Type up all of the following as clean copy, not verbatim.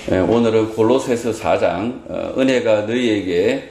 오늘은 골로새서 4장 은혜가 너희에게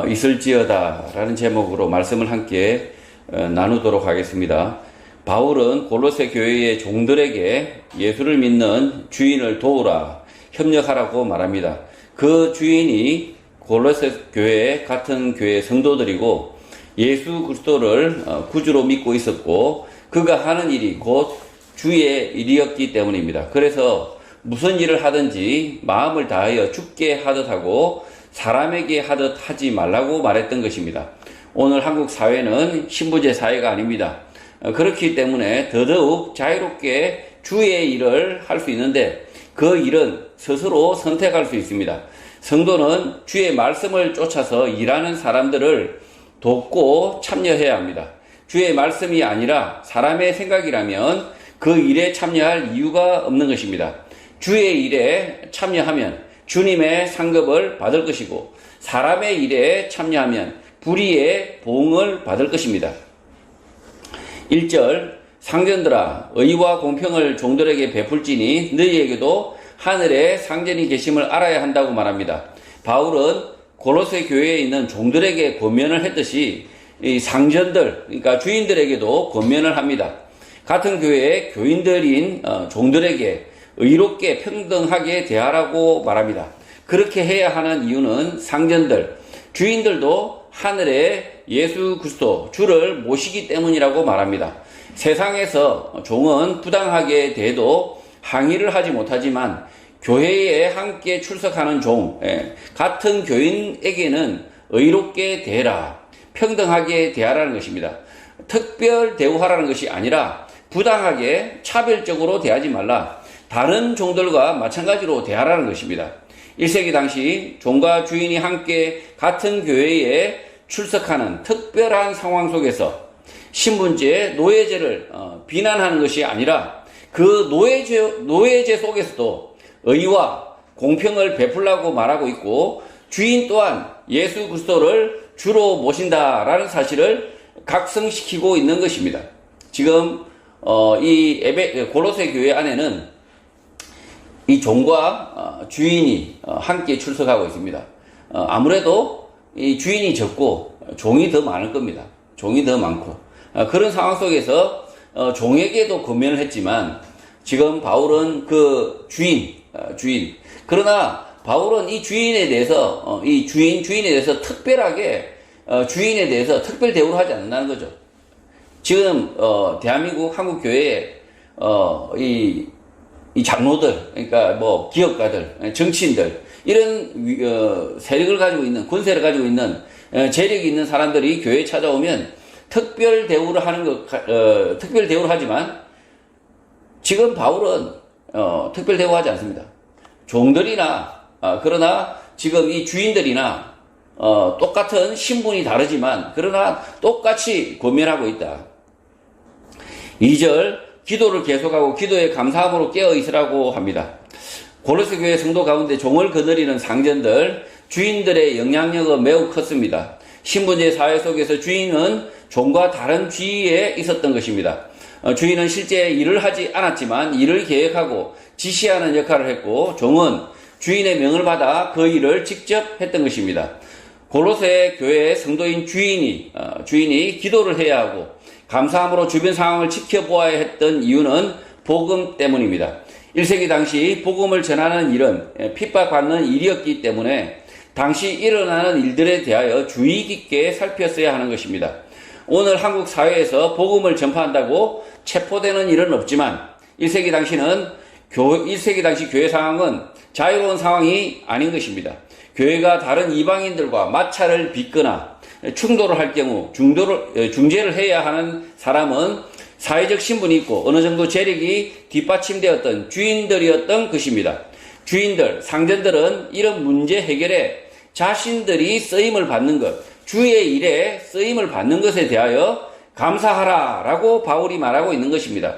있을지어다 라는 제목으로 말씀을 함께 나누도록 하겠습니다. 바울은 골로새 교회의 종들에게 예수를 믿는 주인을 도우라, 협력하라고 말합니다. 그 주인이 골로새 교회 같은 교회 성도들이고 예수 그리스도를 구주로 믿고 있었고 그가 하는 일이 곧 주의 일이었기 때문입니다. 그래서 무슨 일을 하든지 마음을 다하여 주께 하듯 하고 사람에게 하듯 하지 말라고 말했던 것입니다. 오늘 한국 사회는 신부제 사회가 아닙니다. 그렇기 때문에 더더욱 자유롭게 주의 일을 할 수 있는데 그 일은 스스로 선택할 수 있습니다. 성도는 주의 말씀을 쫓아서 일하는 사람들을 돕고 참여해야 합니다. 주의 말씀이 아니라 사람의 생각이라면 그 일에 참여할 이유가 없는 것입니다. 주의 일에 참여하면 주님의 상급을 받을 것이고 사람의 일에 참여하면 불의의 보응을 받을 것입니다. 1절 상전들아 의와 공평을 종들에게 베풀지니 너희에게도 하늘에 상전이 계심을 알아야 한다고 말합니다. 바울은 골로새 교회에 있는 종들에게 권면을 했듯이 이 상전들, 그러니까 주인들에게도 권면을 합니다. 같은 교회의 교인들인 종들에게 의롭게 평등하게 대하라고 말합니다. 그렇게 해야 하는 이유는 상전들, 주인들도 하늘에 예수 그리스도 주를 모시기 때문이라고 말합니다. 세상에서 종은 부당하게 대해도 항의를 하지 못하지만 교회에 함께 출석하는 종, 같은 교인에게는 의롭게 대하라, 평등하게 대하라는 것입니다. 특별 대우하라는 것이 아니라 부당하게 차별적으로 대하지 말라, 다른 종들과 마찬가지로 대하라는 것입니다. 1세기 당시 종과 주인이 함께 같은 교회에 출석하는 특별한 상황 속에서 신분제, 노예제를 비난하는 것이 아니라 그 노예제 속에서도 의와 공평을 베풀라고 말하고 있고 주인 또한 예수 그리스도를 주로 모신다라는 사실을 각성시키고 있는 것입니다. 지금 이 골로새 교회 안에는 이 종과 주인이 함께 출석하고 있습니다. 아무래도 이 주인이 적고 종이 더 많을 겁니다. 종이 더 많고 그런 상황 속에서 종에게도 권면을 했지만 지금 바울은 그 주인 그러나 바울은 이 주인에 대해서 주인에 대해서 특별하게 주인에 대해서 특별 대우를 하지 않는다는 거죠. 지금 대한민국 한국 교회에 이 장로들, 그러니까 뭐 기업가들, 정치인들 이런 세력을 가지고 있는, 권세를 가지고 있는 재력이 있는 사람들이 교회에 찾아오면 특별 대우를 특별 대우를 하지만 지금 바울은 특별 대우하지 않습니다. 종들이나 그러나 지금 이 주인들이나 똑같은 신분이 다르지만 그러나 똑같이 권면하고 있다. 2절 기도를 계속하고 기도에 감사함으로 깨어 있으라고 합니다. 골로새 교회 성도 가운데 종을 거느리는 상전들, 주인들의 영향력은 매우 컸습니다. 신분제 사회 속에서 주인은 종과 다른 지위에 있었던 것입니다. 주인은 실제 일을 하지 않았지만 일을 계획하고 지시하는 역할을 했고 종은 주인의 명을 받아 그 일을 직접 했던 것입니다. 골로새 교회의 성도인 주인이 기도를 해야 하고 감사함으로 주변 상황을 지켜보아야 했던 이유는 복음 때문입니다. 1세기 당시 복음을 전하는 일은 핍박받는 일이었기 때문에 당시 일어나는 일들에 대하여 주의 깊게 살폈어야 하는 것입니다. 오늘 한국 사회에서 복음을 전파한다고 체포되는 일은 없지만 1세기 당시 교회 상황은 자유로운 상황이 아닌 것입니다. 교회가 다른 이방인들과 마찰을 빚거나 충돌을 할 경우 중재를 해야 하는 사람은 사회적 신분이 있고 어느 정도 재력이 뒷받침되었던 주인들이었던 것입니다. 주인들, 상전들은 이런 문제 해결에 자신들이 쓰임을 받는 것, 주의 일에 쓰임을 받는 것에 대하여 감사하라라고 바울이 말하고 있는 것입니다.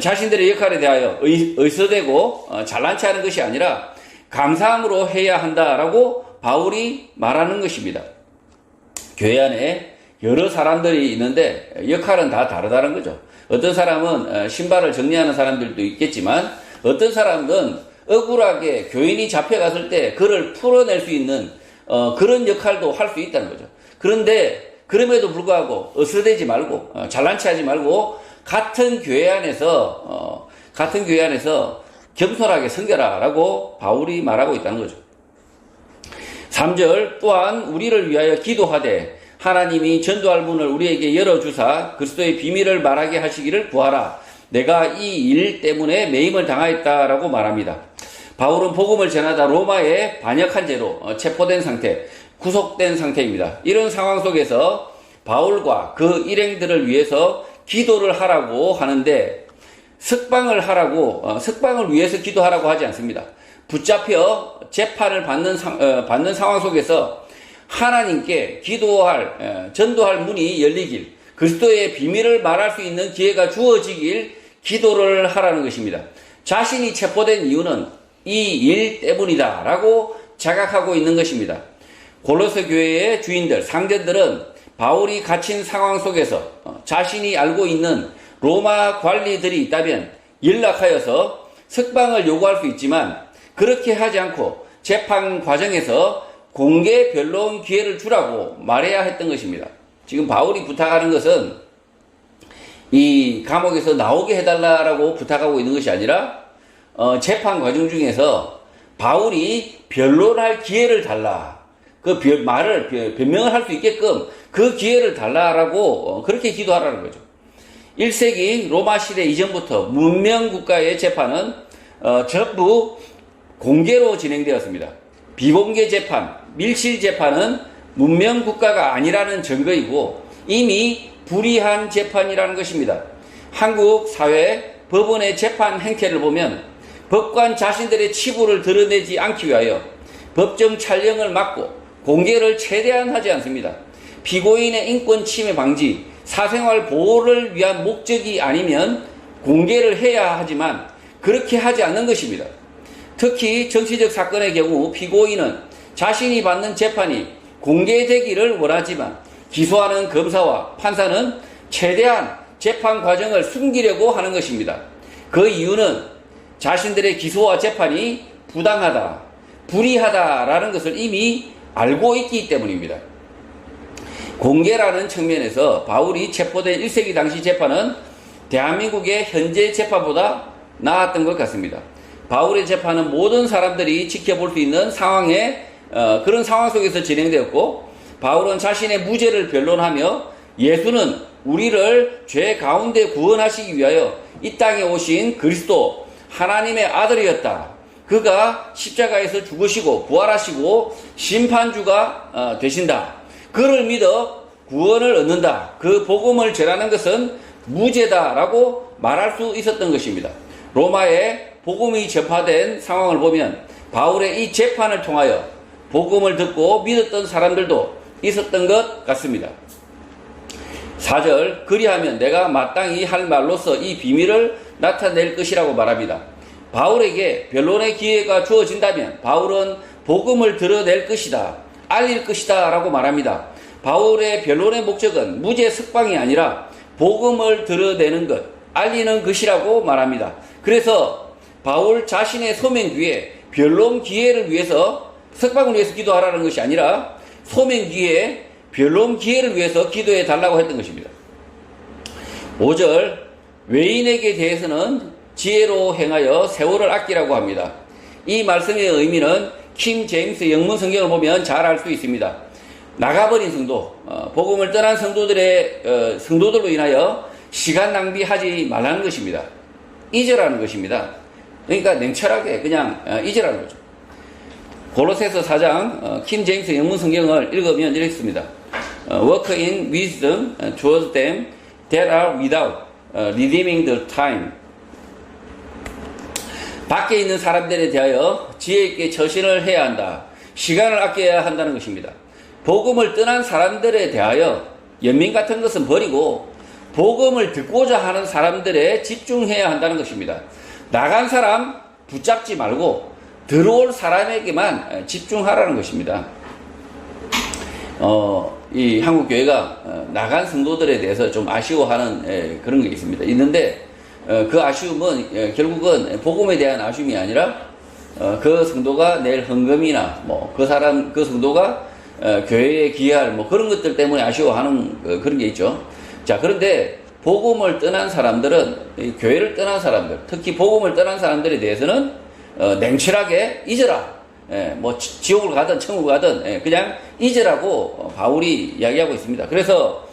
자신들의 역할에 대하여 의서대고 잘난 체 하는 것이 아니라 감사함으로 해야 한다라고 바울이 말하는 것입니다. 교회 안에 여러 사람들이 있는데 역할은 다 다르다는 거죠. 어떤 사람은 신발을 정리하는 사람들도 있겠지만 어떤 사람은 억울하게 교인이 잡혀갔을 때 그를 풀어낼 수 있는 그런 역할도 할 수 있다는 거죠. 그런데 그럼에도 불구하고 어스러대지 말고 잘난 체하지 말고 같은 교회 안에서 겸손하게 섬겨라라고 바울이 말하고 있다는 거죠. 3절 또한 우리를 위하여 기도하되 하나님이 전도할 문을 우리에게 열어주사 그리스도의 비밀을 말하게 하시기를 구하라. 내가 이 일 때문에 매임을 당하였다라고 말합니다. 바울은 복음을 전하다 로마에 반역한 죄로 체포된 상태, 구속된 상태입니다. 이런 상황 속에서 바울과 그 일행들을 위해서 기도를 하라고 하는데 석방을 위해서 기도하라고 하지 않습니다. 붙잡혀 재판을 받는 상황 속에서 하나님께 전도할 문이 열리길, 그리스도의 비밀을 말할 수 있는 기회가 주어지길 기도를 하라는 것입니다. 자신이 체포된 이유는 이 일 때문이다 라고 자각하고 있는 것입니다. 골로새 교회의 주인들, 상전들은 바울이 갇힌 상황 속에서 자신이 알고 있는 로마 관리들이 있다면 연락하여서 석방을 요구할 수 있지만 그렇게 하지 않고 재판 과정에서 공개 변론 기회를 주라고 말해야 했던 것입니다. 지금 바울이 부탁하는 것은 이 감옥에서 나오게 해달라고 부탁하고 있는 것이 아니라 재판 과정 중에서 바울이 변론할 기회를 달라. 변명을 할 수 있게끔 그 기회를 달라라고 그렇게 기도하라는 거죠. 1세기 로마 시대 이전부터 문명국가의 재판은 전부 공개로 진행되었습니다. 비공개 재판, 밀실 재판은 문명국가가 아니라는 증거이고 이미 불이한 재판이라는 것입니다. 한국 사회 법원의 재판 행태를 보면 법관 자신들의 치부를 드러내지 않기 위하여 법정 촬영을 막고 공개를 최대한 하지 않습니다. 피고인의 인권 침해 방지, 사생활 보호를 위한 목적이 아니면 공개를 해야 하지만 그렇게 하지 않는 것입니다. 특히 정치적 사건의 경우 피고인은 자신이 받는 재판이 공개되기를 원하지만 기소하는 검사와 판사는 최대한 재판 과정을 숨기려고 하는 것입니다. 그 이유는 자신들의 기소와 재판이 부당하다, 불이하다라는 것을 이미 알고 있기 때문입니다. 공개라는 측면에서 바울이 체포된 1세기 당시 재판은 대한민국의 현재 재판보다 나았던 것 같습니다. 바울의 재판은 모든 사람들이 지켜볼 수 있는 그런 상황 속에서 진행되었고 바울은 자신의 무죄를 변론하며 예수는 우리를 죄 가운데 구원하시기 위하여 이 땅에 오신 그리스도 하나님의 아들이었다. 그가 십자가에서 죽으시고 부활하시고 심판주가 되신다. 그를 믿어 구원을 얻는다. 그 복음을 전하는 것은 무죄다라고 말할 수 있었던 것입니다. 로마에 복음이 전파된 상황을 보면 바울의 이 재판을 통하여 복음을 듣고 믿었던 사람들도 있었던 것 같습니다. 4절 그리하면 내가 마땅히 할 말로서 이 비밀을 나타낼 것이라고 말합니다. 바울에게 변론의 기회가 주어진다면 바울은 복음을 드러낼 것이다, 알릴 것이다 라고 말합니다. 바울의 변론의 목적은 무죄 석방이 아니라 복음을 드러내는 것, 알리는 것이라고 말합니다. 그래서 바울 자신의 소명 뒤에 변론 기회를 위해서 석방을 위해서 기도하라는 것이 아니라 소명 기회, 변론 기회를 위해서 기도해 달라고 했던 것입니다. 5절 외인에게 대해서는 지혜로 행하여 세월을 아끼라고 합니다. 이 말씀의 의미는 킹 제임스 영문 성경을 보면 잘 알 수 있습니다. 나가버린 성도, 복음을 떠난 성도들로 인하여 시간 낭비하지 말라는 것입니다. 잊으라는 것입니다. 그러니까 냉철하게 그냥 잊으라는 거죠. 골로새서 4장 킹 제임스 영문 성경을 읽으면 이렇게 씁니다. Work in wisdom towards them that are without, redeeming the time. 밖에 있는 사람들에 대하여 지혜 있게 처신을 해야 한다. 시간을 아껴야 한다는 것입니다. 복음을 떠난 사람들에 대하여 연민 같은 것은 버리고 복음을 듣고자 하는 사람들에 집중해야 한다는 것입니다. 나간 사람 붙잡지 말고 들어올 사람에게만 집중하라는 것입니다. 이 한국교회가 나간 성도들에 대해서 좀 아쉬워하는 그런 게 있습니다. 있는데 그 아쉬움은 결국은 복음에 대한 아쉬움이 아니라 그 성도가 낼 헌금이나 뭐 그 성도가 교회에 기여할 뭐 그런 것들 때문에 아쉬워하는 그런 게 있죠. 자, 그런데 복음을 떠난 사람들은, 교회를 떠난 사람들, 특히 복음을 떠난 사람들에 대해서는 냉철하게 잊어라. 뭐 지옥을 가든 천국을 가든 그냥 잊으라고 바울이 이야기하고 있습니다. 그래서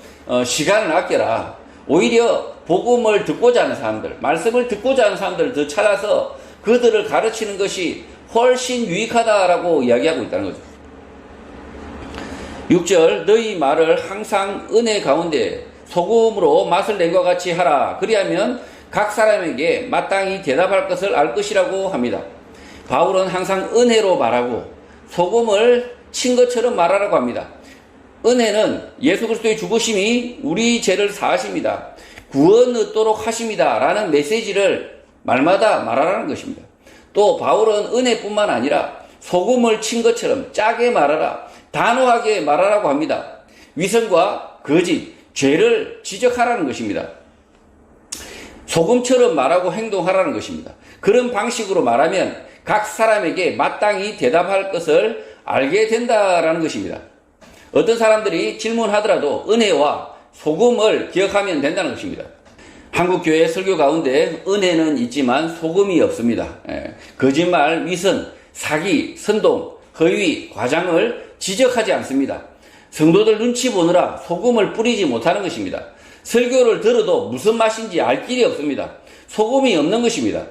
시간을 아껴라. 오히려 복음을 듣고자 하는 사람들, 말씀을 듣고자 하는 사람들을 더 찾아서 그들을 가르치는 것이 훨씬 유익하다라고 이야기하고 있다는 거죠. 6절, 너희 말을 항상 은혜 가운데 소금으로 맛을 낸과 같이 하라. 그리하면 각 사람에게 마땅히 대답할 것을 알 것이라고 합니다. 바울은 항상 은혜로 말하고 소금을 친 것처럼 말하라고 합니다. 은혜는 예수 그리스도의 죽으심이 우리 죄를 사하십니다. 구원 얻도록 하십니다. 라는 메시지를 말마다 말하라는 것입니다. 또 바울은 은혜뿐만 아니라 소금을 친 것처럼 짜게 말하라, 단호하게 말하라고 합니다. 위선과 거짓, 죄를 지적하라는 것입니다. 소금처럼 말하고 행동하라는 것입니다. 그런 방식으로 말하면 각 사람에게 마땅히 대답할 것을 알게 된다라는 것입니다. 어떤 사람들이 질문하더라도 은혜와 소금을 기억하면 된다는 것입니다. 한국교회 설교 가운데 은혜는 있지만 소금이 없습니다. 거짓말, 위선, 사기, 선동, 허위, 과장을 지적하지 않습니다. 성도들 눈치 보느라 소금을 뿌리지 못하는 것입니다. 설교를 들어도 무슨 맛인지 알 길이 없습니다. 소금이 없는 것입니다.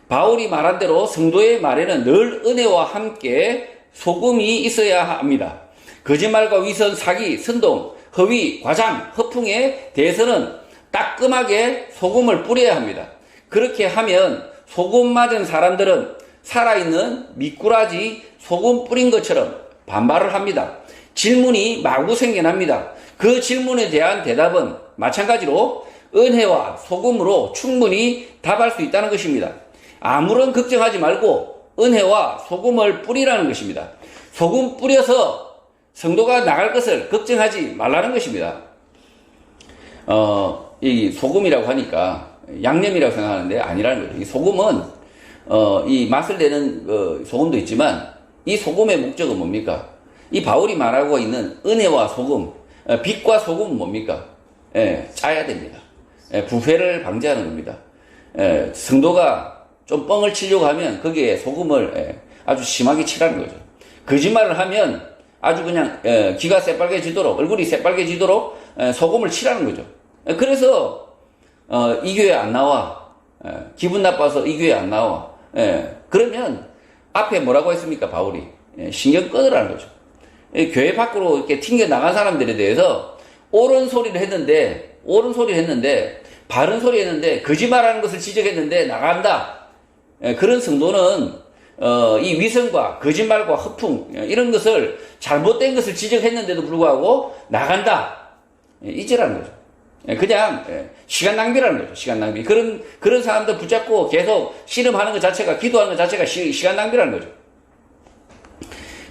바울이 말한 대로 성도의 말에는 늘 은혜와 함께 소금이 있어야 합니다. 거짓말과 위선, 사기, 선동, 허위, 과장, 허풍에 대해서는 따끔하게 소금을 뿌려야 합니다. 그렇게 하면 소금 맞은 사람들은 살아있는 미꾸라지 소금 뿌린 것처럼 반발을 합니다. 질문이 마구 생겨납니다. 그 질문에 대한 대답은 마찬가지로 은혜와 소금으로 충분히 답할 수 있다는 것입니다. 아무런 걱정하지 말고 은혜와 소금을 뿌리라는 것입니다. 소금 뿌려서 성도가 나갈 것을 걱정하지 말라는 것입니다. 이 소금이라고 하니까 양념이라고 생각하는데 아니라는 거죠. 이 소금은 이 맛을 내는 소금도 있지만 이 소금의 목적은 뭡니까? 이 바울이 말하고 있는 은혜와 소금, 빛과 소금은 뭡니까? 짜야 됩니다. 부패를 방지하는 겁니다. 성도가 좀 뻥을 치려고 하면 거기에 소금을 아주 심하게 치라는 거죠. 거짓말을 하면 아주 그냥 귀가 새빨개지도록, 얼굴이 새빨개지도록 소금을 치라는 거죠. 그래서 이 교회 안 나와. 기분 나빠서 이 교회 안 나와. 그러면 앞에 뭐라고 했습니까? 바울이 신경 끊으라는 거죠. 교회 밖으로 이렇게 튕겨 나간 사람들에 대해서 옳은 소리를 했는데 바른 소리 했는데 거짓말하는 것을 지적했는데 나간다. 그런 성도는 이 위선과 거짓말과 허풍 이런 것을 잘못된 것을 지적했는데도 불구하고 나간다. 잊으라는 거죠. 그냥 시간 낭비라는 거죠. 시간 낭비. 그런 사람들 붙잡고 계속 씨름하는 것 자체가, 기도하는 것 자체가 시간 낭비라는 거죠.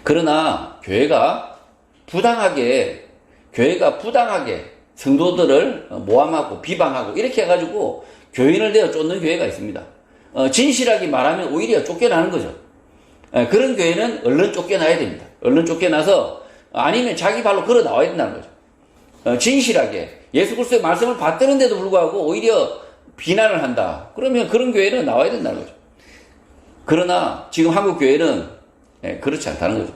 그러나 교회가 부당하게 성도들을 모함하고 비방하고 이렇게 해가지고 교인을 내어 쫓는 교회가 있습니다. 진실하게 말하면 오히려 쫓겨나는 거죠. 그런 교회는 얼른 쫓겨나야 됩니다. 얼른 쫓겨나서 아니면 자기 발로 걸어 나와야 된다는 거죠. 진실하게 예수 그리스도의 말씀을 받드는데도 불구하고 오히려 비난을 한다. 그러면 그런 교회는 나와야 된다는 거죠. 그러나 지금 한국 교회는 그렇지 않다는 거죠.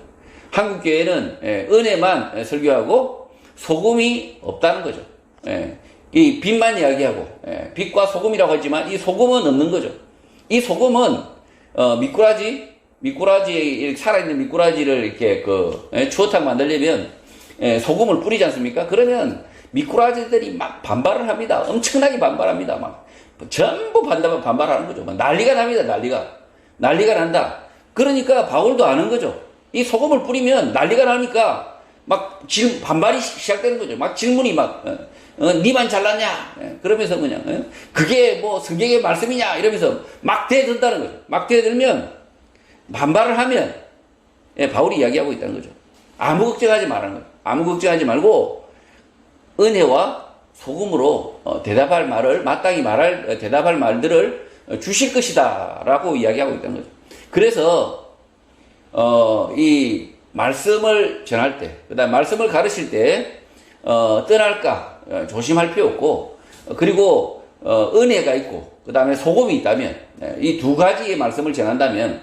한국 교회는 은혜만 설교하고 소금이 없다는 거죠. 이 빛만 이야기하고 빛과 소금이라고 하지만 이 소금은 없는 거죠. 이 소금은 미꾸라지 살아있는 미꾸라지를 이렇게 추어탕 만들려면 소금을 뿌리지 않습니까? 그러면 미꾸라지들이 막 반발을 합니다. 엄청나게 반발합니다. 막 전부 반발하는 거죠. 막 난리가 납니다. 난리가 난다. 그러니까 바울도 아는 거죠. 이 소금을 뿌리면 난리가 나니까 막 반발이 시작되는 거죠. 막 질문이 니만 잘났냐? 그러면서 그냥 그게 뭐 성경의 말씀이냐? 이러면서 막 대든다는 거죠. 막 대들면 반발을 하면 바울이 이야기하고 있다는 거죠. 아무 걱정하지 말라는 거예요. 아무 걱정하지 말고 은혜와 소금으로 마땅히 대답할 말들을 주실 것이다 라고 이야기하고 있다는 거죠. 그래서 이 말씀을 전할 때, 그다음 말씀을 가르칠 때 떠날까 조심할 필요 없고, 그리고 은혜가 있고, 그다음에 소금이 있다면, 이 두 가지의 말씀을 전한다면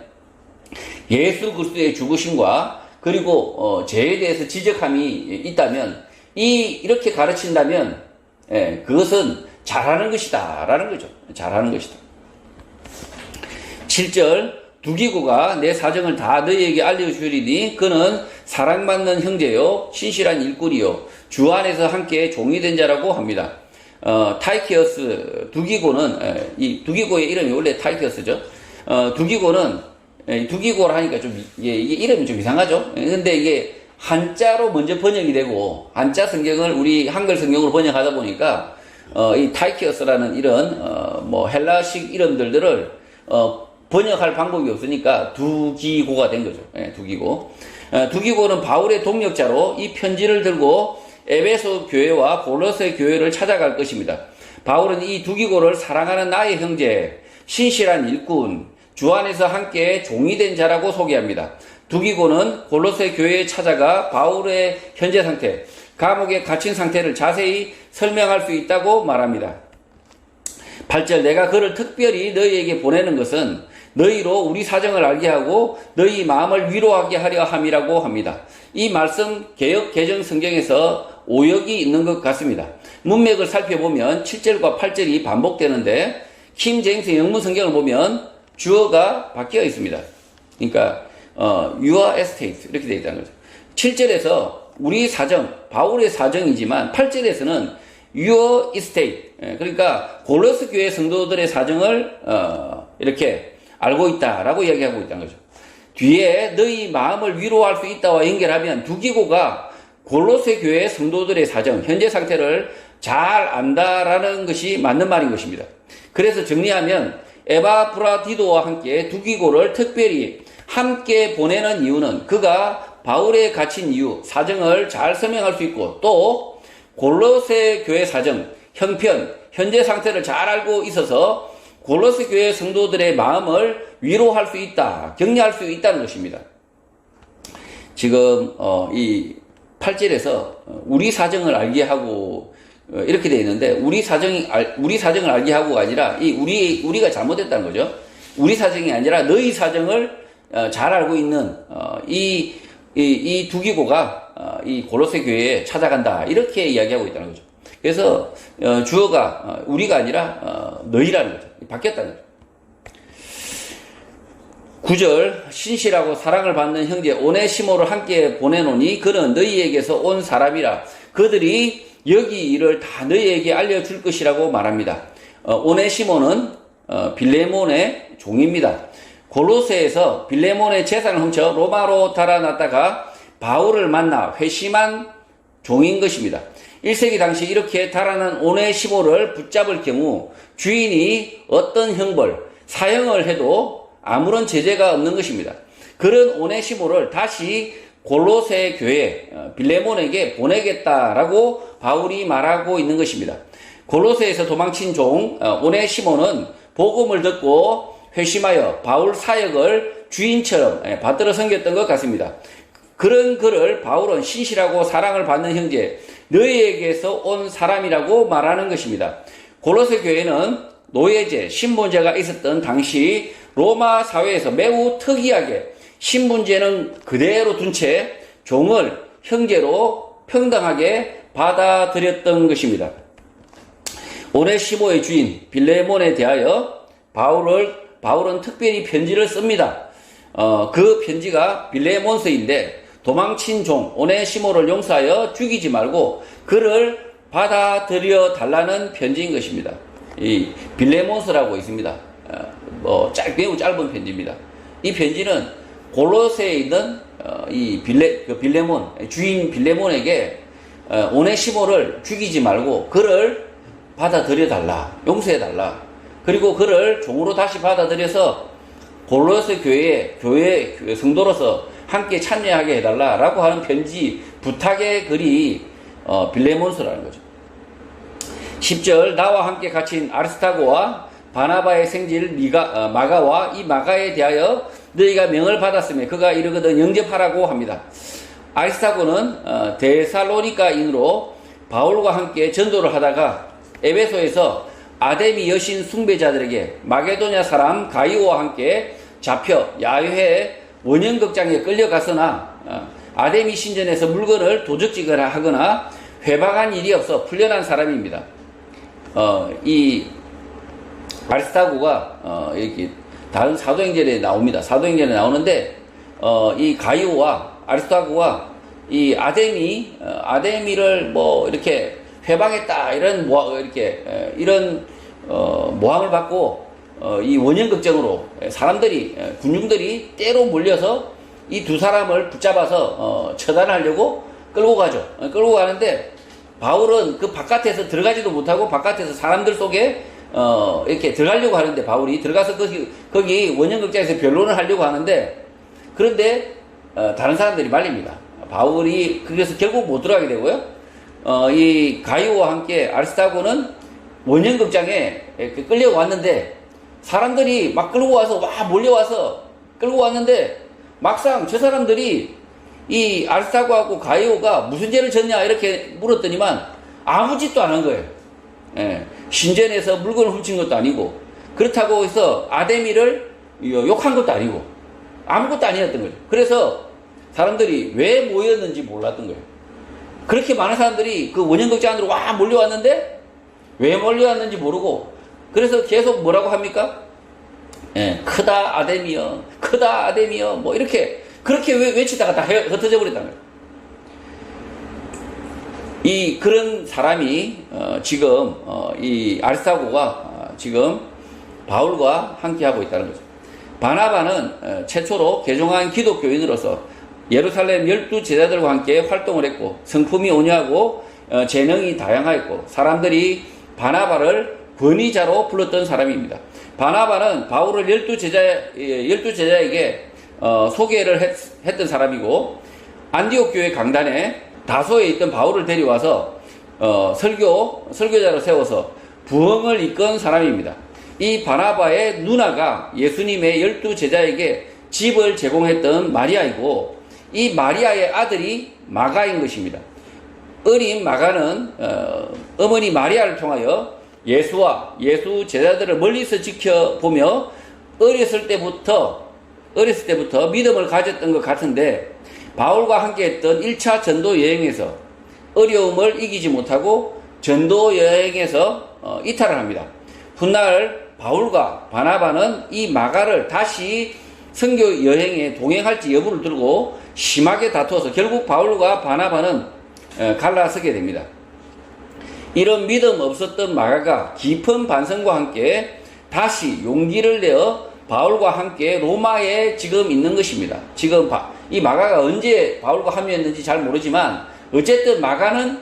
예수 그리스도의 죽으심과 그리고 죄에 대해서 지적함이 있다면 이렇게 가르친다면 그것은 잘하는 것이다라는 거죠. 잘하는 것이다. 7절 두기고가 내 사정을 다 너희에게 알려주리니 그는 사랑받는 형제요 신실한 일꾼이요 주 안에서 함께 종이 된 자라고 합니다. 타이키어스 두기고는 이 두기고의 이름이 원래 타이키어스죠. 두기고는 두기고라 하니까 좀 이게 이름이 좀 이상하죠. 근데 이게 한자로 먼저 번역이 되고 한자 성경을 우리 한글 성경으로 번역하다 보니까 이 타이키어스라는 이런 뭐 헬라식 이름들을 번역할 방법이 없으니까 두기고가 된 거죠. 두기고. 두기고는 바울의 동역자로 이 편지를 들고 에베소 교회와 골로새 교회를 찾아갈 것입니다. 바울은 이 두기고를 사랑하는 나의 형제, 신실한 일꾼, 주 안에서 함께 종이 된 자라고 소개합니다. 두기고는 골로새 교회에 찾아가 바울의 현재 상태, 감옥에 갇힌 상태를 자세히 설명할 수 있다고 말합니다. 8절 내가 그를 특별히 너희에게 보내는 것은 너희로 우리 사정을 알게 하고 너희 마음을 위로하게 하려 함이라고 합니다. 이 말씀 개역 개정 성경에서 오역이 있는 것 같습니다. 문맥을 살펴보면 7절과 8절이 반복되는데 킹 제임스 영문 성경을 보면 주어가 바뀌어 있습니다. 그러니까 your estate 이렇게 되어 있다는 거죠. 7절에서 우리 사정, 바울의 사정이지만 8절에서는 your estate, 그러니까 골로새 교회 성도들의 사정을 이렇게 알고 있다라고 이야기하고 있다는 거죠. 뒤에 너희 마음을 위로할 수 있다와 연결하면 두기고가 골로새 교회 성도들의 사정, 현재 상태를 잘 안다라는 것이 맞는 말인 것입니다. 그래서 정리하면 에바프라디도와 함께 두기고를 특별히 함께 보내는 이유는 그가 바울에 갇힌 이유, 사정을 잘 설명할 수 있고 또 골로새 교회 사정, 형편, 현재 상태를 잘 알고 있어서 골로새 교회 성도들의 마음을 위로할 수 있다, 격려할 수 있다는 것입니다. 지금 이 8절에서 우리 사정을 알게 하고 이렇게 되어 있는데 우리 사정을 알게 하고가 아니라 우리가 잘못했다는 거죠. 우리 사정이 아니라 너희 사정을 잘 알고 있는 이 두기고가 이 골로새 교회에 찾아간다 이렇게 이야기하고 있다는 거죠. 그래서 주어가 우리가 아니라 너희라는 거죠. 바뀌었다는 거죠. 9절 신실하고 사랑을 받는 형제 오네시모를 함께 보내노니 그는 너희에게서 온 사람이라 그들이 여기 일을 다 너희에게 알려줄 것이라고 말합니다. 오네시모는 빌레몬의 종입니다. 골로새에서 빌레몬의 재산을 훔쳐 로마로 달아났다가 바울을 만나 회심한 종인 것입니다. 1세기 당시 이렇게 달아난 오네시모를 붙잡을 경우 주인이 어떤 형벌, 사형을 해도 아무런 제재가 없는 것입니다. 그런 오네시모를 다시 골로새 교회 빌레몬에게 보내겠다라고 바울이 말하고 있는 것입니다. 골로새에서 도망친 종 오네시모는 복음을 듣고 회심하여 바울 사역을 주인처럼 받들어 섬겼던 것 같습니다. 그런 그를 바울은 신실하고 사랑을 받는 형제 너희에게서 온 사람이라고 말하는 것입니다. 골로새 교회는 노예제, 신분제가 있었던 당시 로마 사회에서 매우 특이하게 신분제는 그대로 둔 채 종을 형제로 평등하게 받아들였던 것입니다. 오네시모의 주인 빌레몬에 대하여 바울은 특별히 편지를 씁니다. 그 편지가 빌레몬서인데 도망친 종 오네시모를 용서하여 죽이지 말고 그를 받아들여 달라는 편지인 것입니다. 이 빌레몬서라고 있습니다. 매우 짧은 편지입니다. 이 편지는 골로새에 있는 빌레몬 주인 빌레몬에게 오네시모를 죽이지 말고 그를 받아들여 달라, 용서해 달라. 그리고 그를 종으로 다시 받아들여서 골로새 교회 성도로서 함께 참여하게 해달라라고 하는 편지 부탁의 글이 빌레몬서라는 거죠. 10절 나와 함께 갇힌 아리스타고와 바나바의 생질 마가와 이 마가에 대하여 너희가 명을 받았으며 그가 이르거든 영접하라고 합니다. 아리스타고는 데살로니가인으로 바울과 함께 전도를 하다가 에베소에서 아데미 여신 숭배자들에게 마게도냐 사람 가이오와 함께 잡혀 야외 원형극장에 끌려갔으나 아데미 신전에서 물건을 도적질을 하거나 회방한 일이 없어 풀려난 사람입니다. 이 아리스타고가 이렇게 다른 사도행전에 나옵니다. 사도행전에 나오는데 이 가이오와 아리스타고가 이 아데미를 뭐 이렇게 회방했다 이런 이런 모함을 받고 이 원형극정으로 사람들이 군중들이 때로 몰려서 이 두 사람을 붙잡아서 처단하려고 끌고 가죠. 끌고 가는데 바울은 그 바깥에서 들어가지도 못하고 바깥에서 사람들 속에 이렇게 들어가려고 하는데 바울이 들어가서 거기 원형극장에서 변론을 하려고 하는데 그런데 다른 사람들이 말립니다. 바울이 그래서 결국 못 들어가게 되고요. 이 가이오와 함께 아리스타고는 원형극장에 끌려왔는데 사람들이 막 끌고 와서 몰려와서 끌고 왔는데 막상 저 사람들이 이 아리스타고하고 가이오가 무슨 죄를 졌냐 이렇게 물었더니만 아무 짓도 안 한 거예요. 신전에서 물건을 훔친 것도 아니고 그렇다고 해서 아데미를 욕한 것도 아니고 아무것도 아니었던 거죠. 그래서 사람들이 왜 모였는지 몰랐던 거예요. 그렇게 많은 사람들이 그 원형극장 안으로 몰려왔는데 왜 몰려왔는지 모르고 그래서 계속 뭐라고 합니까? 크다 아데미여, 크다 아데미여, 뭐 이렇게 그렇게 외치다가 다 흩어져 버렸다는 거예요. 그런 사람이 지금 이 아리스타고가 지금 바울과 함께 하고 있다는 거죠. 바나바는 최초로 개종한 기독교인으로서 예루살렘 12제자들과 함께 활동을 했고 성품이 온유하고 재능이 다양하였고 사람들이 바나바를 권위자로 불렀던 사람입니다. 바나바는 바울을 12제자에게 소개를 했던 사람이고 안디옥 교회 강단에 다소에 있던 바울을 데려와서 설교자로 세워서 부흥을 이끈 사람입니다. 이 바나바의 누나가 예수님의 12제자에게 집을 제공했던 마리아이고 이 마리아의 아들이 마가인 것입니다. 어린 마가는 어머니 마리아를 통하여 예수와 예수 제자들을 멀리서 지켜보며 어렸을 때부터 믿음을 가졌던 것 같은데 바울과 함께 했던 1차 전도 여행에서 어려움을 이기지 못하고 전도 여행에서 이탈을 합니다. 훗날 바울과 바나바는 이 마가를 다시 선교 여행에 동행할지 여부를 두고 심하게 다투어서 결국 바울과 바나바는 갈라서게 됩니다. 이런 믿음 없었던 마가가 깊은 반성과 함께 다시 용기를 내어 바울과 함께 로마에 지금 있는 것입니다. 지금 이 마가가 언제 바울과 합류했는지 잘 모르지만 어쨌든 마가는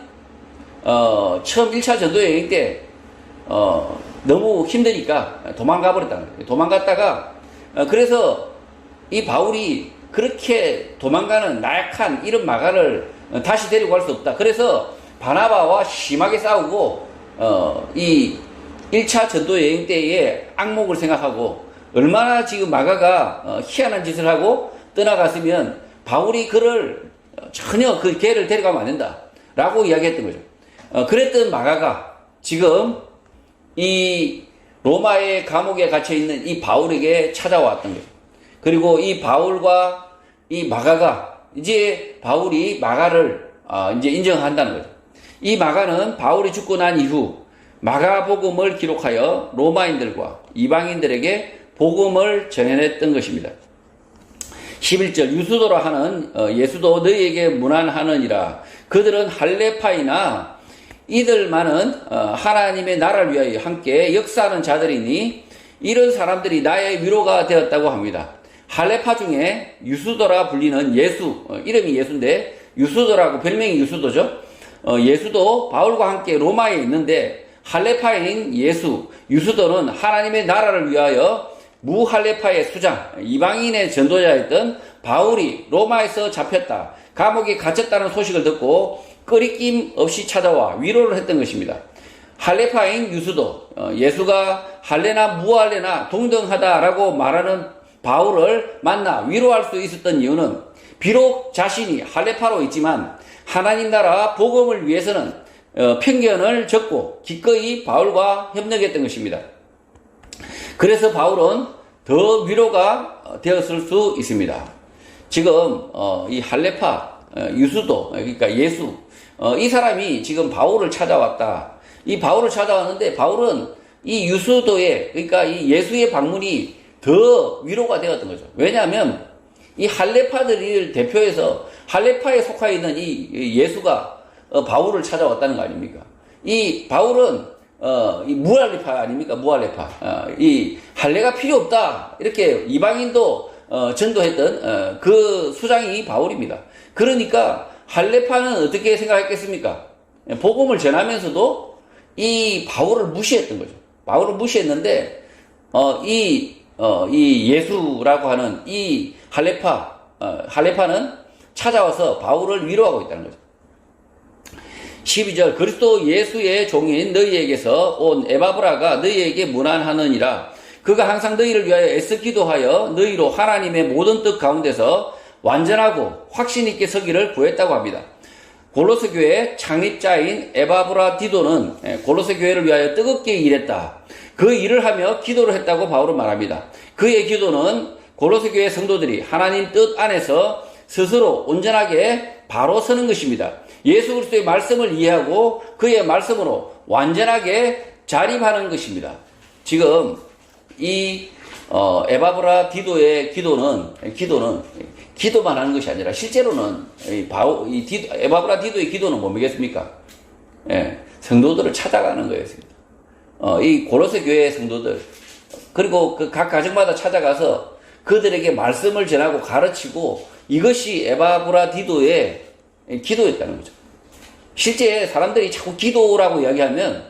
처음 1차 전도 여행 때 너무 힘드니까 도망가 버렸다는 거예요. 도망갔다가 그래서 이 바울이 그렇게 도망가는 나약한 이런 마가를 다시 데리고 갈 수 없다. 그래서 바나바와 심하게 싸우고 이 1차 전도 여행 때의 악몽을 생각하고 얼마나 지금 마가가 희한한 짓을 하고 떠나갔으면 바울이 그를 전혀 그 걔를 데려가면 안 된다 라고 이야기했던 거죠. 그랬던 마가가 지금 이 로마의 감옥에 갇혀있는 이 바울에게 찾아왔던 거죠. 그리고 이 바울과 이 마가가 이제 바울이 마가를 이제 인정한다는 거죠. 이 마가는 바울이 죽고 난 이후 마가복음을 기록하여 로마인들과 이방인들에게 복음을 전해냈던 것입니다. 11절 유수도라 하는 예수도 너희에게 문안하느니라. 그들은 할레파이나 이들만은 하나님의 나라를 위하여 함께 역사하는 자들이니 이런 사람들이 나의 위로가 되었다고 합니다. 할레파 중에 유수도라 불리는 예수, 이름이 예수인데 유수도라고 별명이 유수도죠. 예수도 바울과 함께 로마에 있는데 할레파인 예수, 유수도는 하나님의 나라를 위하여 무할레파의 수장, 이방인의 전도자였던 바울이 로마에서 잡혔다, 감옥에 갇혔다는 소식을 듣고 꺼리낌 없이 찾아와 위로를 했던 것입니다. 할레파인 유수도, 예수가 할레나 무할레나 동등하다라고 말하는 바울을 만나 위로할 수 있었던 이유는 비록 자신이 할레파로 있지만 하나님 나라 복음을 위해서는 편견을 접고 기꺼이 바울과 협력했던 것입니다. 그래서 바울은 더 위로가 되었을 수 있습니다. 지금 이 할레파 유수도, 그러니까 예수, 이 사람이 지금 바울을 찾아왔다. 이 바울을 찾아왔는데 바울은 이 유수도에, 그러니까 이 예수의 방문이 더 위로가 되었던 거죠. 왜냐하면 이 할레파들을 대표해서 할레파에 속해 있는 이 예수가 바울을 찾아왔다는 거 아닙니까? 이 바울은 이 무할레파 아닙니까? 무할레파. 이 할례가 필요 없다. 이렇게 이방인도 전도했던 그 수장이 바울입니다. 그러니까 할레파는 어떻게 생각했겠습니까? 복음을 전하면서도 이 바울을 무시했던 거죠. 바울을 무시했는데 이 예수라고 하는 이 할레파는 찾아와서 바울을 위로하고 있다는 거죠. 12절 그리스도 예수의 종인 너희에게서 온 에바브라가 너희에게 문안하느니라. 그가 항상 너희를 위하여 애써 기도하여 너희로 하나님의 모든 뜻 가운데서 완전하고 확신 있게 서기를 구했다고 합니다. 골로새 교회 창립자인 에바브라디도는 골로새 교회를 위하여 뜨겁게 일했다. 그 일을 하며 기도를 했다고 바울은 말합니다. 그의 기도는 골로새 교회 성도들이 하나님 뜻 안에서 스스로 온전하게 바로 서는 것입니다. 예수 그리스도의 말씀을 이해하고 그의 말씀으로 완전하게 자립하는 것입니다. 지금 이 에바브라디도의 기도는 기도만 하는 것이 아니라 실제로는 에바브라디도의 기도는 뭡니겠습니까? 예, 성도들을 찾아가는 거였습니다. 이 골로새 교회의 성도들 그리고 그 각 가정마다 찾아가서 그들에게 말씀을 전하고 가르치고 이것이 에바브라디도의 기도였다는 거죠. 실제 사람들이 자꾸 기도라고 이야기하면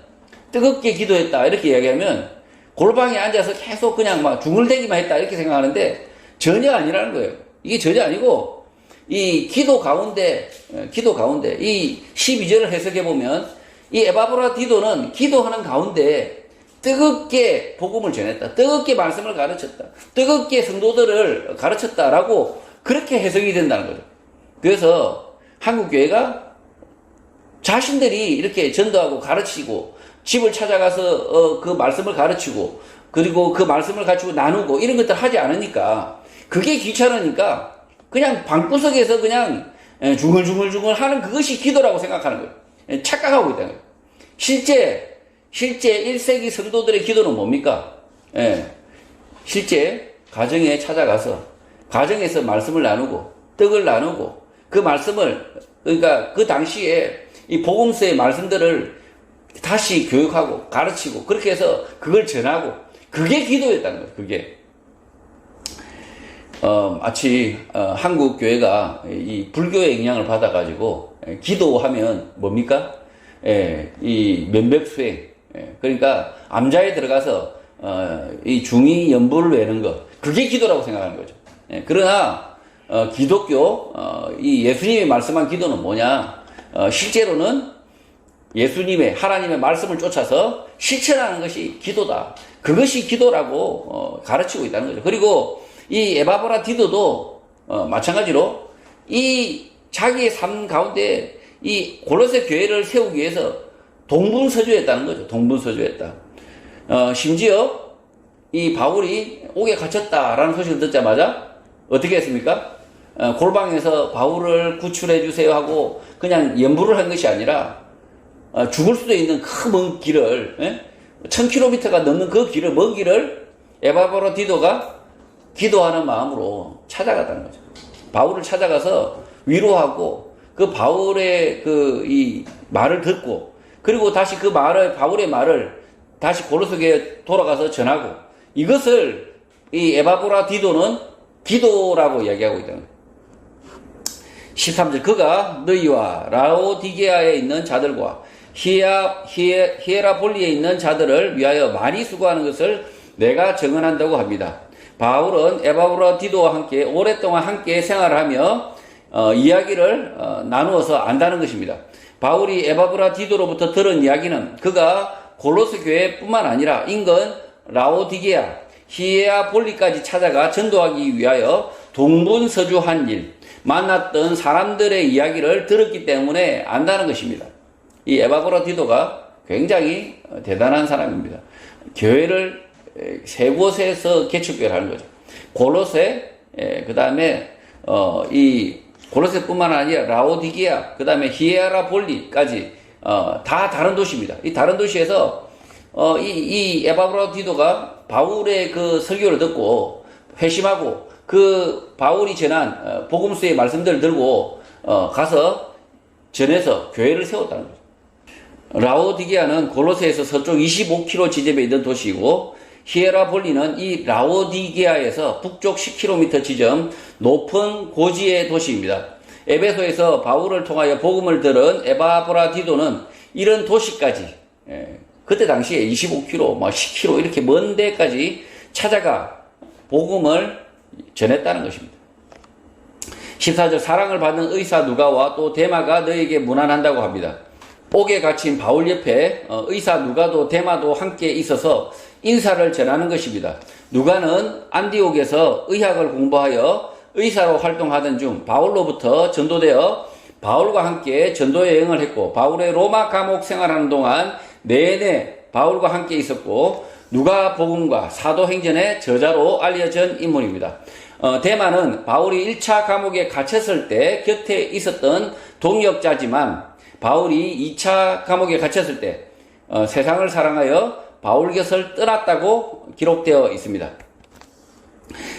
뜨겁게 기도했다 이렇게 이야기하면 골방에 앉아서 계속 그냥 막 중얼대기만 했다 이렇게 생각하는데 전혀 아니라는 거예요. 이게 전혀 아니고 이 기도 가운데 이 12절을 해석해 보면 이 에바브라디도는 기도하는 가운데 뜨겁게 복음을 전했다. 뜨겁게 말씀을 가르쳤다. 뜨겁게 성도들을 가르쳤다라고 그렇게 해석이 된다는 거죠. 그래서 한국교회가 자신들이 이렇게 전도하고 가르치고 집을 찾아가서 그 말씀을 가르치고 그리고 그 말씀을 가지고 나누고 이런 것들 하지 않으니까 그게 귀찮으니까 그냥 방구석에서 그냥 중얼중얼 하는 그것이 기도라고 생각하는 거예요. 착각하고 있다는 거예요. 실제 1세기 성도들의 기도는 뭡니까? 실제 가정에 찾아가서 가정에서 말씀을 나누고 떡을 나누고 그 말씀을 그러니까 그 당시에 이 복음서의 말씀들을 다시 교육하고 가르치고 그렇게 해서 그걸 전하고 그게 기도였다는 거예요. 그게 마치 한국 교회가 이 불교의 영향을 받아가지고 기도하면 뭡니까? 이 면벽수행 그러니까 암자에 들어가서 이 중이 연부를 외는 것 그게 기도라고 생각하는 거죠. 그러나 기독교 이 예수님이 말씀한 기도는 뭐냐? 실제로는 예수님의 하나님의 말씀을 쫓아서 실천하는 것이 기도다. 그것이 기도라고 가르치고 있다는 거죠. 그리고 이 에바브라디도도 마찬가지로 이 자기의 삶 가운데 이 골로새 교회를 세우기 위해서 동분서주했다는 거죠. 동분서주했다. 심지어 이 바울이 옥에 갇혔다라는 소식을 듣자마자 어떻게 했습니까? 골방에서 바울을 구출해 주세요 하고 그냥 연부를 한 것이 아니라 죽을 수도 있는 그 먼 길을 1000km가 넘는 그 길을 먼 길을 에바브라디도가 기도하는 마음으로 찾아갔다는 거죠. 바울을 찾아가서 위로하고 그 바울의 이 말을 듣고 그리고 다시 그 바울의 말을 다시 골로새 교회에 돌아가서 전하고 이것을 이 에바브라디도는 기도라고 이야기하고 있다는 거예요. 13절 그가 너희와 라오디게아에 있는 자들과 히에라폴리에 있는 자들을 위하여 많이 수고하는 것을 내가 증언한다고 합니다. 바울은 에바브라디도와 함께 오랫동안 함께 생활하며 이야기를 나누어서 안다는 것입니다. 바울이 에바브라디도로부터 들은 이야기는 그가 골로새 교회뿐만 아니라 인근 라오디게아, 히에아볼리까지 찾아가 전도하기 위하여 동분서주한 일, 만났던 사람들의 이야기를 들었기 때문에 안다는 것입니다. 이 에바브라디도가 굉장히 대단한 사람입니다. 교회를 세 곳에서 개척교회를 하는 거죠. 골로새, 그 다음에 이 골로새뿐만 아니라 라오디게아, 그 다음에 히에라볼리까지 다 다른 도시입니다. 이 다른 도시에서 이 에바브라디도가 바울의 그 설교를 듣고 회심하고 그 바울이 전한 복음서의 말씀들을 들고 가서 전해서 교회를 세웠다는 거죠. 라오디게아는 골로새에서 서쪽 25km 지점에 있는 도시이고 히에라볼리는 이 라오디게아에서 북쪽 10km 지점 높은 고지의 도시입니다. 에베소에서 바울을 통하여 복음을 들은 에바브라디도는 이런 도시까지 그때 당시에 25km, 10km 이렇게 먼 데까지 찾아가 복음을 전했다는 것입니다. 14절 사랑을 받는 의사 누가와 또 데마가 너에게 문안한다고 합니다. 옥에 갇힌 바울 옆에 의사 누가도 데마도 함께 있어서 인사를 전하는 것입니다. 누가는 안디옥에서 의학을 공부하여 의사로 활동하던 중 바울로부터 전도되어 바울과 함께 전도 여행을 했고 바울의 로마 감옥 생활하는 동안 내내 바울과 함께 있었고 누가복음과 사도행전의 저자로 알려진 인물입니다. 데마는 바울이 1차 감옥에 갇혔을 때 곁에 있었던 동역자지만 바울이 2차 감옥에 갇혔을 때 세상을 사랑하여 바울 곁을 떠났다고 기록되어 있습니다.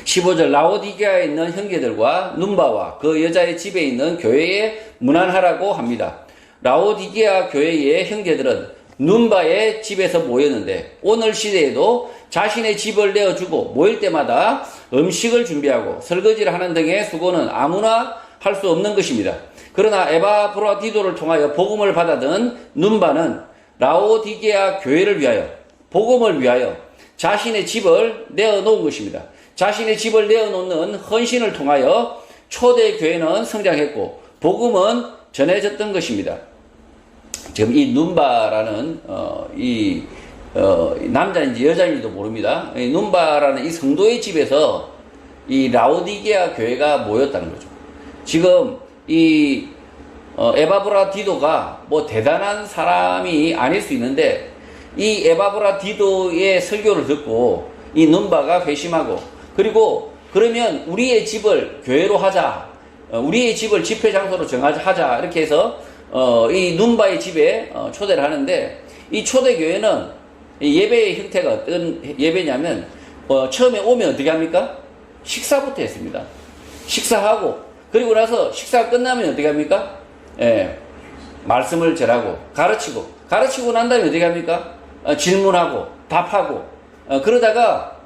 15절 라오디게아에 있는 형제들과 눈바와 그 여자의 집에 있는 교회에 문안하라고 합니다. 라오디게아 교회의 형제들은 눈바의 집에서 모였는데 오늘 시대에도 자신의 집을 내어주고 모일 때마다 음식을 준비하고 설거지를 하는 등의 수고는 아무나 할 수 없는 것입니다. 그러나 에바브라디도를 통하여 복음을 받아든 눈바는 라오디게아 교회를 위하여 복음을 위하여 자신의 집을 내어놓은 것입니다. 자신의 집을 내어놓는 헌신을 통하여 초대교회는 성장했고 복음은 전해졌던 것입니다. 지금 이 눈바라는 남자인지 여자인지도 모릅니다. 이 눈바라는 이 성도의 집에서 이 라오디게아 교회가 모였다는 거죠. 지금 이 에바브라디도가 뭐 대단한 사람이 아닐 수 있는데 이 에바브라디도의 설교를 듣고 이 눈바가 회심하고 그리고 그러면 우리의 집을 교회로 하자, 우리의 집을 집회 장소로 정하자 이렇게 해서 이 눈바의 집에 초대를 하는데 이 초대교회는 예배의 형태가 어떤 예배냐면 처음에 오면 어떻게 합니까? 식사부터 했습니다. 식사하고 그리고 나서 식사가 끝나면 어떻게 합니까? 말씀을 전하고 가르치고 난 다음에 어떻게 합니까? 질문하고 답하고 그러다가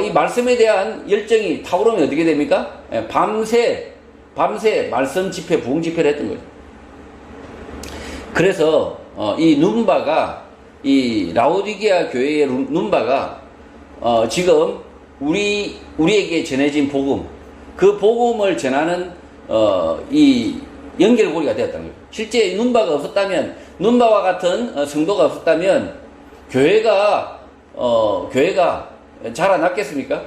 이 말씀에 대한 열정이 타오르면 어떻게 됩니까? 밤새 말씀 집회, 부흥 집회를 했던 거죠. 그래서 이 눈바가 이 라오디게아 교회의 눈바가 지금 우리에게 전해진 복음, 그 복음을 전하는 이 연결고리가 되었다는 거예요. 실제 눈바가 없었다면, 눈바와 같은 성도가 없었다면 교회가 자라났겠습니까?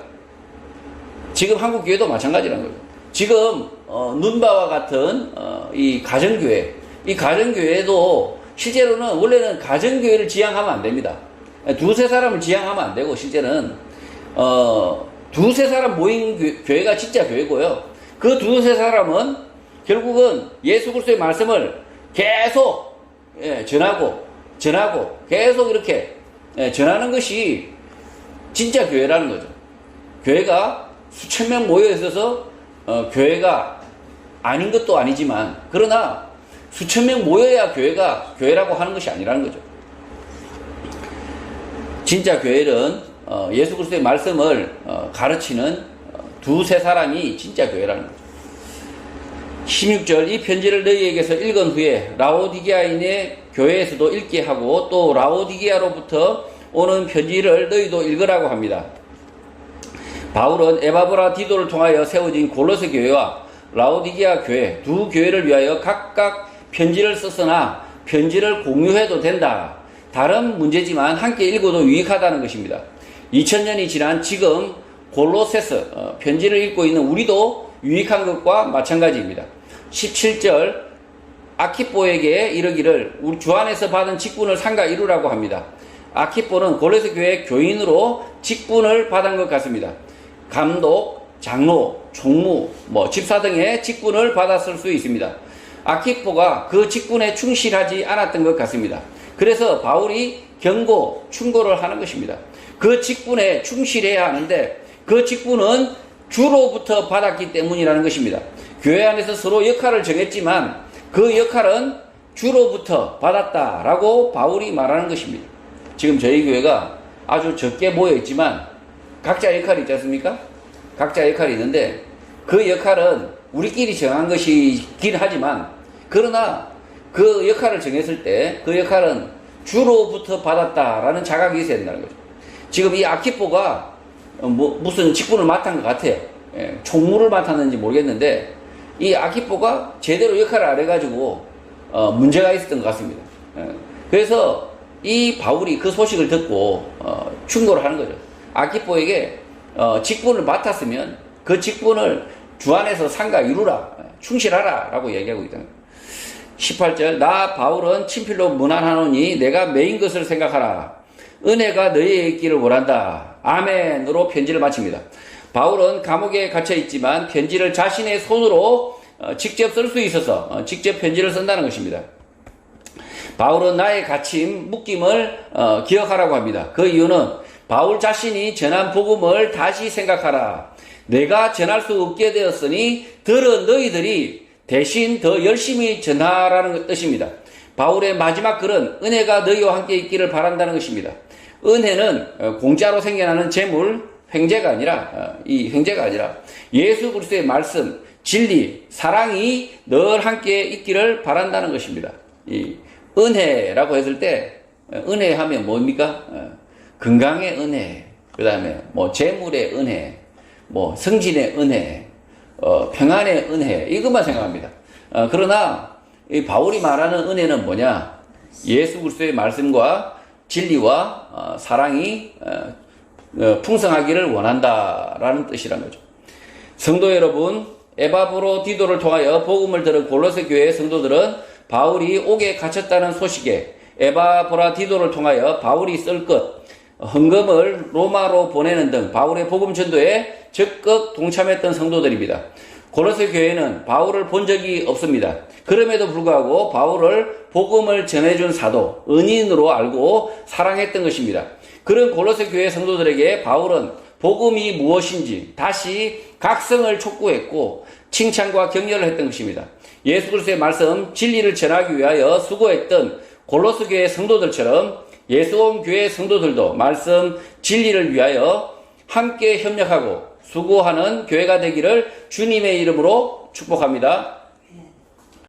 지금 한국 교회도 마찬가지라는 거예요. 지금 눈바와 같은 이 가정교회, 이 가정교회도 실제로는 원래는 가정교회를 지향하면 안 됩니다. 두세 사람을 지향하면 안 되고 실제는 두세 사람 모인 교회가 진짜 교회고요. 그 두세 사람은 결국은 예수 그리스도의 말씀을 계속 전하고 계속 이렇게 전하는 것이 진짜 교회라는 거죠. 교회가 수천 명 모여 있어서 교회가 아닌 것도 아니지만 그러나 수천 명 모여야 교회가 교회라고 하는 것이 아니라는 거죠. 진짜 교회는 예수 그리스도의 말씀을 가르치는 두세 사람이 진짜 교회라는 거죠. 16절 이 편지를 너희에게서 읽은 후에 라오디게아인의 교회에서도 읽게 하고 또 라오디게아로부터 오는 편지를 너희도 읽으라고 합니다. 바울은 에바브라디도를 통하여 세워진 골로새 교회와 라오디게아 교회 두 교회를 위하여 각각 편지를 썼으나 편지를 공유해도 된다. 다른 문제지만 함께 읽어도 유익하다는 것입니다. 2000년이 지난 지금 골로새서 편지를 읽고 있는 우리도 유익한 것과 마찬가지입니다. 17절 아키포에게 이르기를 우리 주 안에서 받은 직분을 상가 이루라고 합니다. 아키포는 골로새 교회 교인으로 직분을 받은 것 같습니다. 감독, 장로, 총무, 집사 등의 직분을 받았을 수 있습니다. 아키포가 그 직분에 충실하지 않았던 것 같습니다. 그래서 바울이 경고, 충고를 하는 것입니다. 그 직분에 충실해야 하는데 그 직분은 주로부터 받았기 때문이라는 것입니다. 교회 안에서 서로 역할을 정했지만 그 역할은 주로부터 받았다라고 바울이 말하는 것입니다. 지금 저희 교회가 아주 적게 모여 있지만 각자 역할이 있지 않습니까? 각자 역할이 있는데 그 역할은 우리끼리 정한 것이긴 하지만 그러나 그 역할을 정했을 때 그 역할은 주로부터 받았다라는 자각이 있어야 된다는 거죠. 지금 이 아키포가 무슨 직분을 맡은 것 같아요. 총무를 맡았는지 모르겠는데 이 아키포가 제대로 역할을 안 해가지고 문제가 있었던 것 같습니다. 그래서 이 바울이 그 소식을 듣고 충고를 하는 거죠. 아키포에게 직분을 맡았으면 그 직분을 주 안에서 상가 이루라, 충실하라 라고 얘기하고 있다. 18절 나 바울은 친필로 문안하노니 내가 메인 것을 생각하라. 은혜가 너희에 있기를 원한다. 아멘으로 편지를 마칩니다. 바울은 감옥에 갇혀 있지만 편지를 자신의 손으로 직접 쓸 수 있어서 직접 편지를 쓴다는 것입니다. 바울은 나의 갇힘, 묶임을 기억하라고 합니다. 그 이유는 바울 자신이 전한 복음을 다시 생각하라. 내가 전할 수 없게 되었으니 들은 너희들이 대신 더 열심히 전하라는 뜻입니다. 바울의 마지막 글은 은혜가 너희와 함께 있기를 바란다는 것입니다. 은혜는 공짜로 생겨나는 재물, 횡재가 아니라 예수 그리스도의 말씀, 진리, 사랑이 늘 함께 있기를 바란다는 것입니다. 이 은혜라고 했을 때 은혜 하면 뭡니까? 건강의 은혜, 그 다음에 재물의 은혜, 성진의 은혜, 평안의 은혜, 이것만 생각합니다. 그러나 이 바울이 말하는 은혜는 뭐냐? 예수 그리스도의 말씀과 진리와 사랑이 풍성하기를 원한다라는 뜻이라는 거죠. 성도 여러분, 에바브로디도를 통하여 복음을 들은 골로새 교회의 성도들은 바울이 옥에 갇혔다는 소식에 에바브라디도를 통하여 바울이 쓸 것, 헌금을 로마로 보내는 등 바울의 복음 전도에 적극 동참했던 성도들입니다. 골로새 교회는 바울을 본 적이 없습니다. 그럼에도 불구하고 바울을 복음을 전해준 사도, 은인으로 알고 사랑했던 것입니다. 그런 골로새 교회 성도들에게 바울은 복음이 무엇인지 다시 각성을 촉구했고 칭찬과 격려를 했던 것입니다. 예수 그리스도의 말씀, 진리를 전하기 위하여 수고했던 골로새 교회 성도들처럼 예수온 교회 성도들도 말씀, 진리를 위하여 함께 협력하고 수고하는 교회가 되기를 주님의 이름으로 축복합니다.